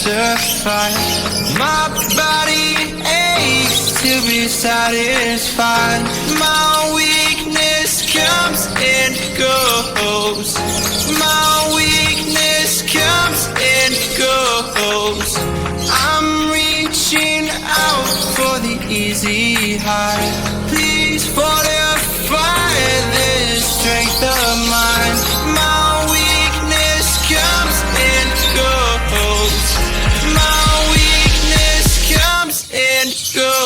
satisfied. My body aches to be satisfied. My weakness comes and goes. My weakness comes and goes. I'm reaching out for the easy high. Please fortify this strength of mine. My weakness comes and goes. My weakness comes and goes.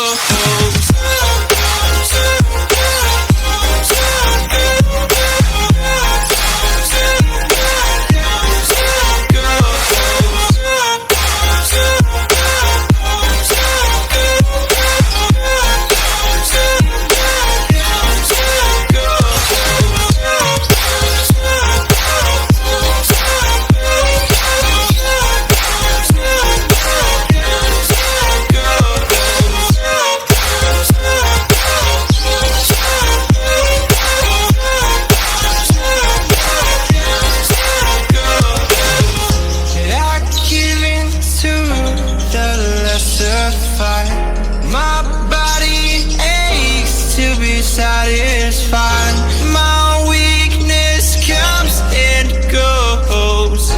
My body aches to be satisfied. My weakness comes and goes.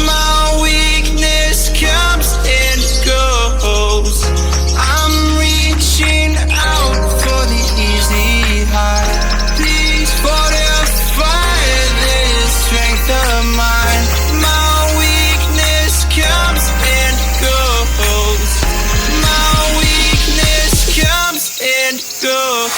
My weakness comes and goes. I'm reaching out for the easy high. Please fortify this strength of mine. My weakness comes and goes. And go.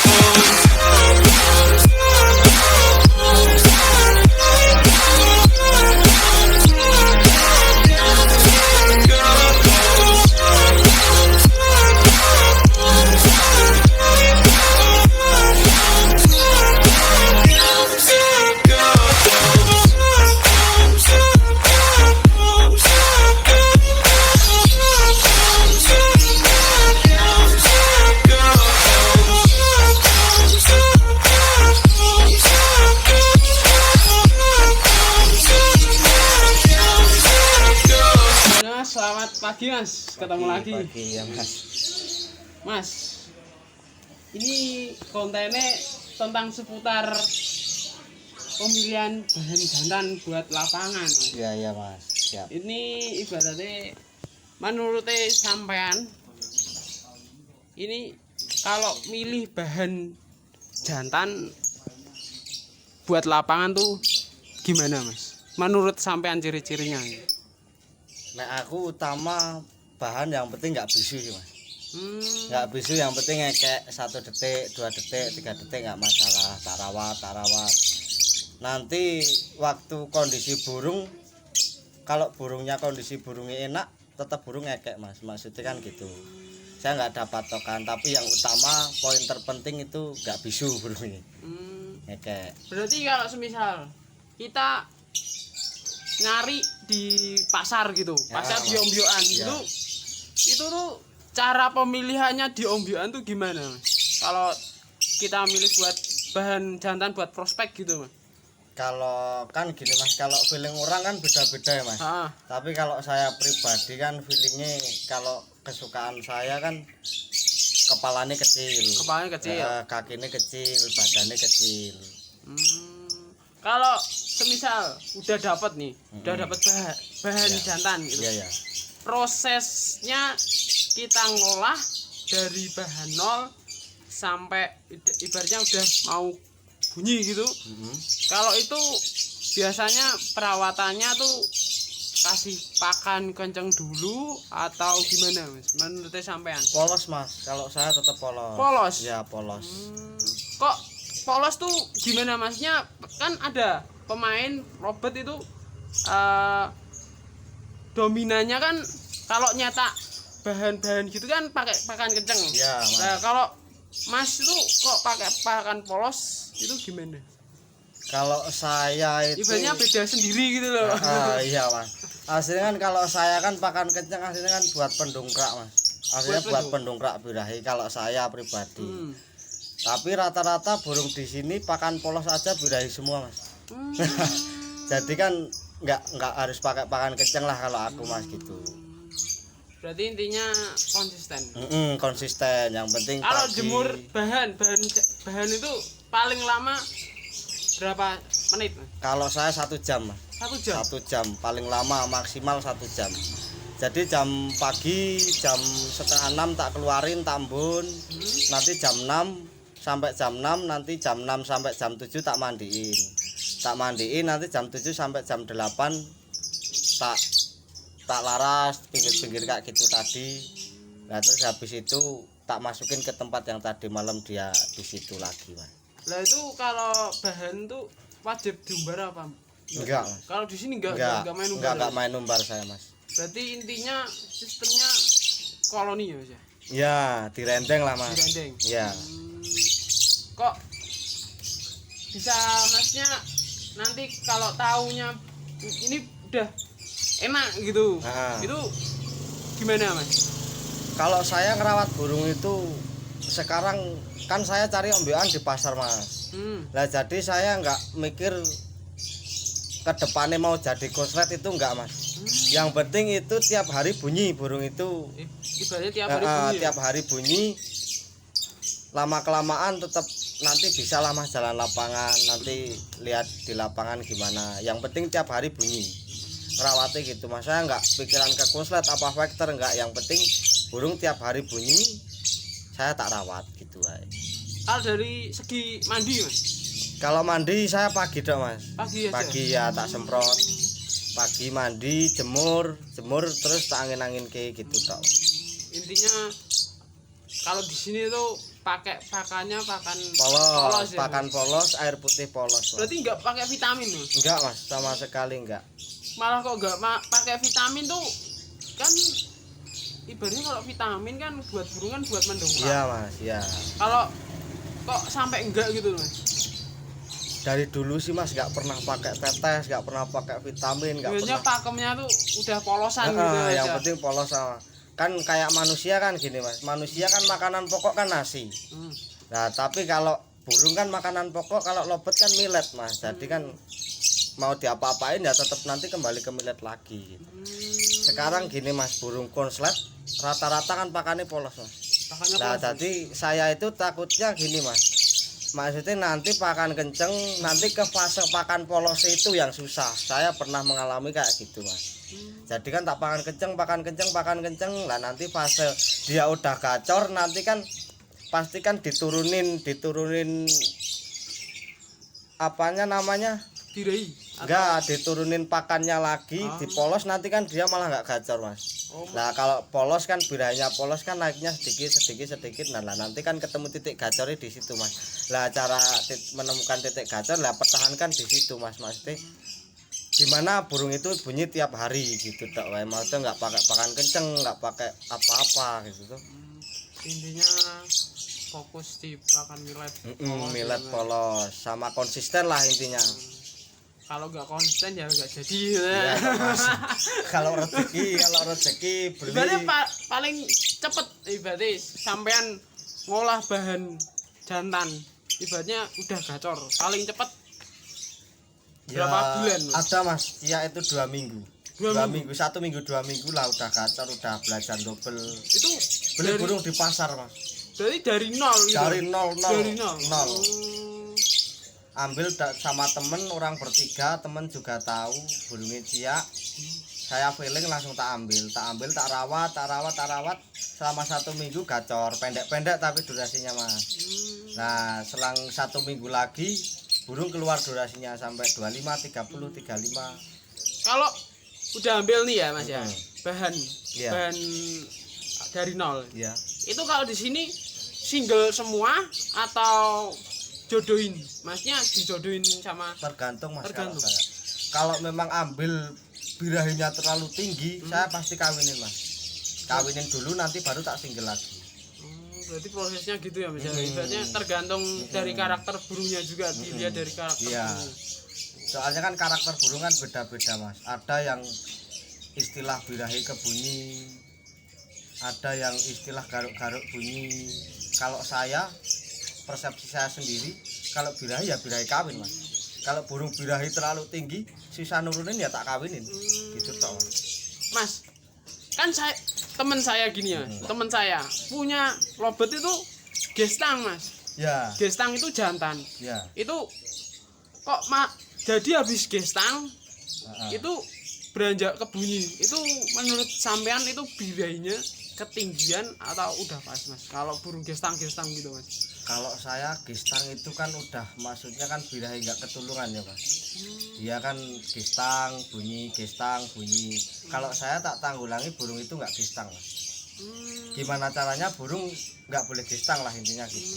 Selamat pagi Mas, ketemu lagi. Pagi ya Mas. Mas, ini kontennya tentang seputar pemilihan bahan jantan buat lapangan. Mas. Iya ya Mas. Siap. Ini ibaratnya menurut sampean, ini kalau milih bahan jantan buat lapangan tuh gimana Mas? Menurut sampean ciri-cirinya? Nah aku utama bahan yang penting nggak bisu sih Mas. Nggak bisu, yang penting ngekek 1 detik, 2 detik, 3 detik nggak masalah. Tak rawat. Nanti waktu kondisi burung, kalau burungnya kondisi burungnya enak, tetap burung ngekek Mas. Maksudnya kan gitu. Saya nggak ada patokan, tapi yang utama poin terpenting itu nggak bisu burungnya. Ngekek. Berarti kalau semisal kita nyari di pasar gitu, pasar di ombyoan gitu, itu tuh cara pemilihannya di ombyoan tuh gimana Mas? Kalau kita milih buat bahan jantan buat prospek gitu Mas? Kalau kan gini Mas, kalau feeling orang kan beda-beda ya Mas. Tapi kalau saya pribadi kan feelingnya, kalau kesukaan saya kan kepalanya kecil, kakinya kecil, badannya kecil. Kalau semisal udah dapat nih, udah dapat bahan jantan gitu. Iya. Prosesnya kita ngolah dari bahan nol sampai ibaratnya udah mau bunyi gitu. Kalau itu biasanya perawatannya tuh kasih pakan kenceng dulu atau gimana Mas? Menurut sampean? Polos Mas, kalau saya tetap polos. Polos? Ya polos. Kok polos tuh gimana Masnya? Kan ada pemain robot itu dominannya kan kalau nyetak bahan-bahan gitu kan pakai pakan kenceng. Ya, Mas. Nah, kalau Mas itu kok pakai pakan polos itu gimana? Kalau saya itu ibaratnya beda sendiri gitu loh. Iya Mas. Aslinya kan kalau saya kan pakan kenceng aslinya kan buat pendongkrak Mas. Aslinya buat pendongkrak birahi kalau saya pribadi. Tapi rata-rata burung di sini pakan polos aja birahi semua Mas. Jadi kan nggak harus pakai pakan kenceng lah kalau aku Mas gitu. Berarti intinya konsisten. Konsisten, yang penting Kalau pagi. jemur bahan itu paling lama berapa menit? Mas? Kalau saya 1 jam, Mas. 1 jam. 1 jam paling lama, maksimal 1 jam. Jadi jam pagi jam 5:30 tak keluarin tambun. Nanti jam 6 sampai jam 6, nanti jam 6 sampai jam 7 tak mandiin. Tak mandiin nanti jam 7 sampai jam 8 tak laras pinggir-pinggir kayak gitu tadi. Nah terus habis itu tak masukin ke tempat yang tadi malam dia di situ lagi, Mas. Lah itu kalau bahan tuh wajib diumbar apa? Enggak, Mas. Kalau di sini enggak main umbar. Enggak main umbar saya, Mas. Berarti intinya sistemnya koloni ya, Mas ya? Ya, direndeng lah, Mas. Direndeng. Ya. Kok bisa Masnya nanti kalau taunya ini udah enak gitu. Itu gimana, Mas? Kalau saya ngerawat burung itu sekarang kan saya cari ombekan di pasar, Mas. Lah jadi saya nggak mikir ke depannya mau jadi konslet itu enggak, Mas. Yang penting itu tiap hari bunyi burung itu. Ibaratnya tiap hari bunyi. Tiap hari bunyi. Lama kelamaan tetap nanti bisa lah, Mas, jalan lapangan, nanti lihat di lapangan gimana. Yang penting tiap hari bunyi. Rawatnya gitu, Mas. Saya enggak pikiran ke konslet apa vektor enggak. Yang penting burung tiap hari bunyi saya tak rawat gitu aja. Kalau dari segi mandi, Mas? Kalau mandi saya pagi dong, Mas. Pagi aja. Pagi ya tak semprot. Pagi mandi, jemur terus tak angin-angin kayak gitu tok. Intinya kalau di sini tuh pakai pakannya pakan Polos, ya, pakan Mas? polos, air putih polos, Mas. Berarti enggak pakai vitamin, Mas? Enggak, Mas, sama sekali enggak. Malah kok enggak pakai vitamin tuh kan ibaratnya kalau vitamin kan buat burung kan buat mendongkrak. Iya, Mas, ya. Kalau kok sampai enggak gitu loh, Mas? Dari dulu sih, Mas, enggak pernah pakai tetes, enggak pernah pakai vitamin, enggak Biasanya pernah. pakemnya tuh udah polosan gitu Yang aja. penting polos sama. Kan kayak manusia kan gini, Mas. Manusia kan makanan pokok kan nasi. Nah, tapi kalau burung kan makanan pokok, kalau lobet kan millet, Mas. Jadi kan mau diapa-apain ya tetap nanti kembali ke millet lagi gitu. Sekarang gini, Mas, burung konslet rata-rata kan pakannya polos, Mas. Pakannya Nah, polos. jadi saya itu takutnya gini, Mas. Maksudnya nanti pakan kenceng, nanti ke fase pakan polos itu yang susah. Saya pernah mengalami kayak gitu, Mas. Jadi kan tak pakan kenceng, lah nanti fase dia udah gacor, nanti kan pasti kan diturunin apanya namanya? Dirai. Enggak, diturunin pakannya lagi, dipolos nanti kan dia malah nggak gacor, Mas. Nah, kalau polos kan birahnya polos kan naiknya sedikit. Nah, nanti kan ketemu titik gacornya di situ, Mas. Lah cara menemukan titik gacor lah pertahankan di situ, Mas. Maksudnya gimana burung itu bunyi tiap hari gitu tok wae. Maksudnya nggak pakai pakan kenceng, nggak pakai apa-apa gitu tuh. Intinya fokus di pakan millet. Millet polos sama konsisten lah intinya. Kalau nggak konsisten ya nggak jadi. Iya, Mas. Kalau rezeki beli. Ibaratnya paling cepet ibaratnya sampean ngolah bahan jantan. Ibaratnya udah gacor. Paling cepet berapa bulan, Mas? Ada, Mas. Ya itu 2 minggu. 2 minggu, 1 minggu 2 minggu lah udah gacor, udah belajar double. Itu Beli burung di pasar, Mas. berarti dari nol gitu. Dari nol. Oh. Ambil sama temen orang bertiga, temen juga tahu burungnya ciak. Saya feeling langsung tak ambil, tak rawat selama 1 minggu gacor, pendek tapi durasinya, Mas. Nah, selang 1 minggu lagi burung keluar durasinya sampai 25, 30, 35. Kalau udah ambil nih ya, Mas ya. Bahan Iya. bahan dari nol. Iya. Itu kalau di sini single semua atau jodohin? Masnya dijodohin sama Tergantung, Mas. Tergantung. Kalau memang ambil birahinya terlalu tinggi, saya pasti kawinin, Mas. Kawinin dulu nanti baru tak single lagi. berarti prosesnya gitu ya, Mas. Ibaratnya tergantung dari karakter burungnya juga, dilihat dari karakter Iya. burung. Soalnya kan karakter burung kan beda-beda, Mas. Ada yang istilah birahi kebunyi, ada yang istilah garuk-garuk bunyi. Kalau saya, persepsi saya sendiri, kalau birahi ya birahi kawin, Mas. Kalau burung birahi terlalu tinggi, susah nurunin ya tak kawinin. Gitu toh, Mas. Mas, kan teman saya gini ya, teman saya punya lobet itu gestang mas. Ya. Gestang itu jantan. Ya. Itu kok jadi habis gestang itu beranjak ke bunyi. Itu menurut sampean itu birahinya ketinggian atau udah pas mas? Kalau burung gestang gitu mas. Kalau saya gestang itu kan udah maksudnya kan birahi nggak ketulungan ya mas. Dia kan gestang bunyi. Kalau saya tak tanggulangi burung itu nggak gestang mas. Gimana caranya burung nggak boleh gestang lah intinya gitu.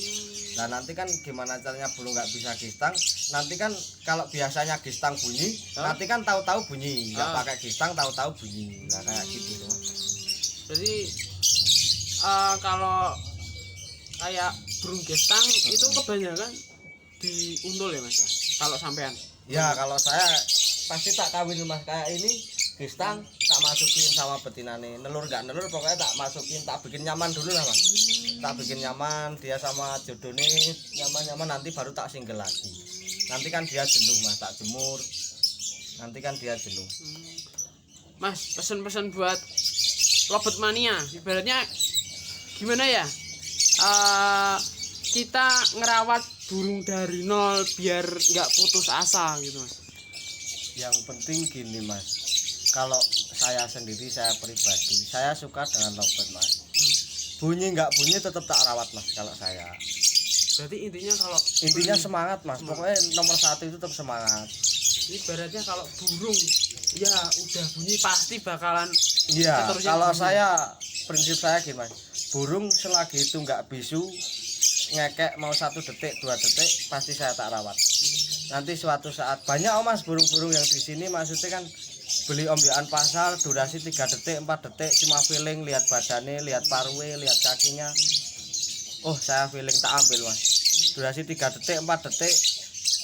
Nah nanti kan gimana caranya burung nggak bisa gestang, nanti kan kalau biasanya gestang bunyi, nanti kan tahu-tahu bunyi, nggak pakai gestang tahu-tahu bunyi, nah kayak gitu mas. Jadi kalau kayak burung gestang itu kebanyakan diuntul ya mas, kalau sampean? Ya kalau saya pasti tak kawin mas, kayak ini gestang tak masukin sama betinane, nelur nggak nelur pokoknya tak masukin, tak bikin nyaman dulu lah mas. Tak bikin nyaman, dia sama jodohnya nyaman nanti baru tak single lagi. Nanti kan dia jenuh mas, tak jemur, nanti kan dia jenuh. Mas pesan-pesan buat lobet mania, ibaratnya gimana ya? Kita ngerawat burung dari nol biar nggak putus asa gitu mas. Yang penting gini mas, kalau saya sendiri, saya pribadi, saya suka dengan lobet mas. Bunyi nggak bunyi tetap tak rawat mas kalau saya. Berarti Intinya semangat mas, pokoknya nomor satu itu tetap semangat. Ibaratnya kalau burung ya udah bunyi pasti bakalan. Iya, seterusnya kalau bunyi. saya prinsip saya gini mas, burung selagi itu nggak bisu ngekek mau 1 detik 2 detik pasti saya tak rawat. Nanti suatu saat banyak mas burung-burung yang di sini maksudnya kan beli ombyokan pasar durasi 3 detik 4 detik cuma feeling, lihat badannya, lihat paruwe, lihat kakinya, oh saya feeling tak ambil mas, durasi 3 detik 4 detik,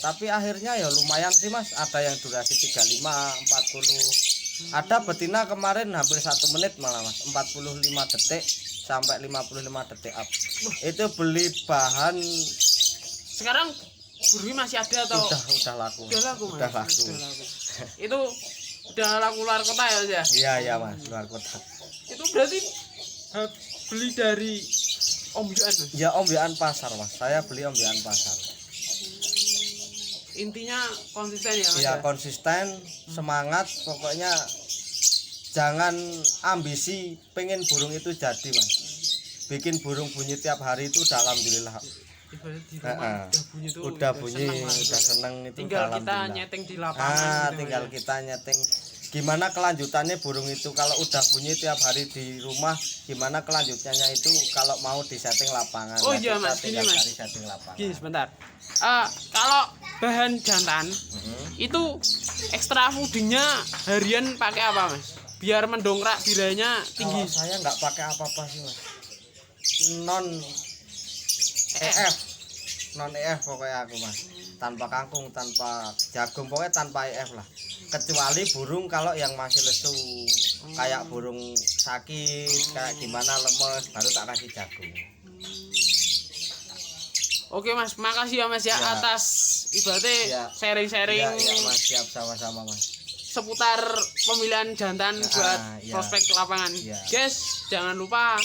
tapi akhirnya ya lumayan sih mas, ada yang durasi 35 40, ada betina kemarin hampir 1 menit malah mas, 45 detik sampai 55 detik up. Itu beli bahan Sekarang burungnya masih ada atau udah laku. Udah laku, Mas. Udah laku. Itu udah laku luar kota ya Mas ya? Iya mas, luar kota. Itu berarti beli dari ombyokan Mas? Ya ombyokan pasar mas, saya beli ombyokan pasar. Intinya konsisten ya Mas? Ya konsisten, semangat, pokoknya jangan ambisi pengen burung itu jadi mas. Bikin burung bunyi tiap hari itu udah alhamdulillah. Ibarat di rumah udah bunyi tuh udah bunyi, udah seneng itu. Tinggal udah kita alhamdulillah. nyeting di lapangan. Tinggal kita nyeting. Gimana kelanjutannya burung itu kalau udah bunyi tiap hari di rumah, gimana kelanjutannya itu kalau mau disetting lapangan. Oh Nah, iya kita mas, gini tinggal mas. cari setting lapangan. Gini sebentar. Kalau bahan jantan itu ekstra foodingnya harian pakai apa mas? Biar mendongkrak biranya tinggi. Kalau saya nggak pakai apa-apa sih mas, non EF, non EF pokoknya aku mas, tanpa kangkung, tanpa jagung, pokoknya tanpa EF lah, kecuali burung kalau yang masih lesu, kayak burung sakit, kayak gimana lemes, baru tak kasih jagung. Oke mas, makasih ya mas ya, Ya. atas ibaratnya Ya. sharing-sharing Iya mas, siap, sama-sama mas. seputar pemilihan jantan buat iya. prospek lapangan. Iya. Guys, jangan lupa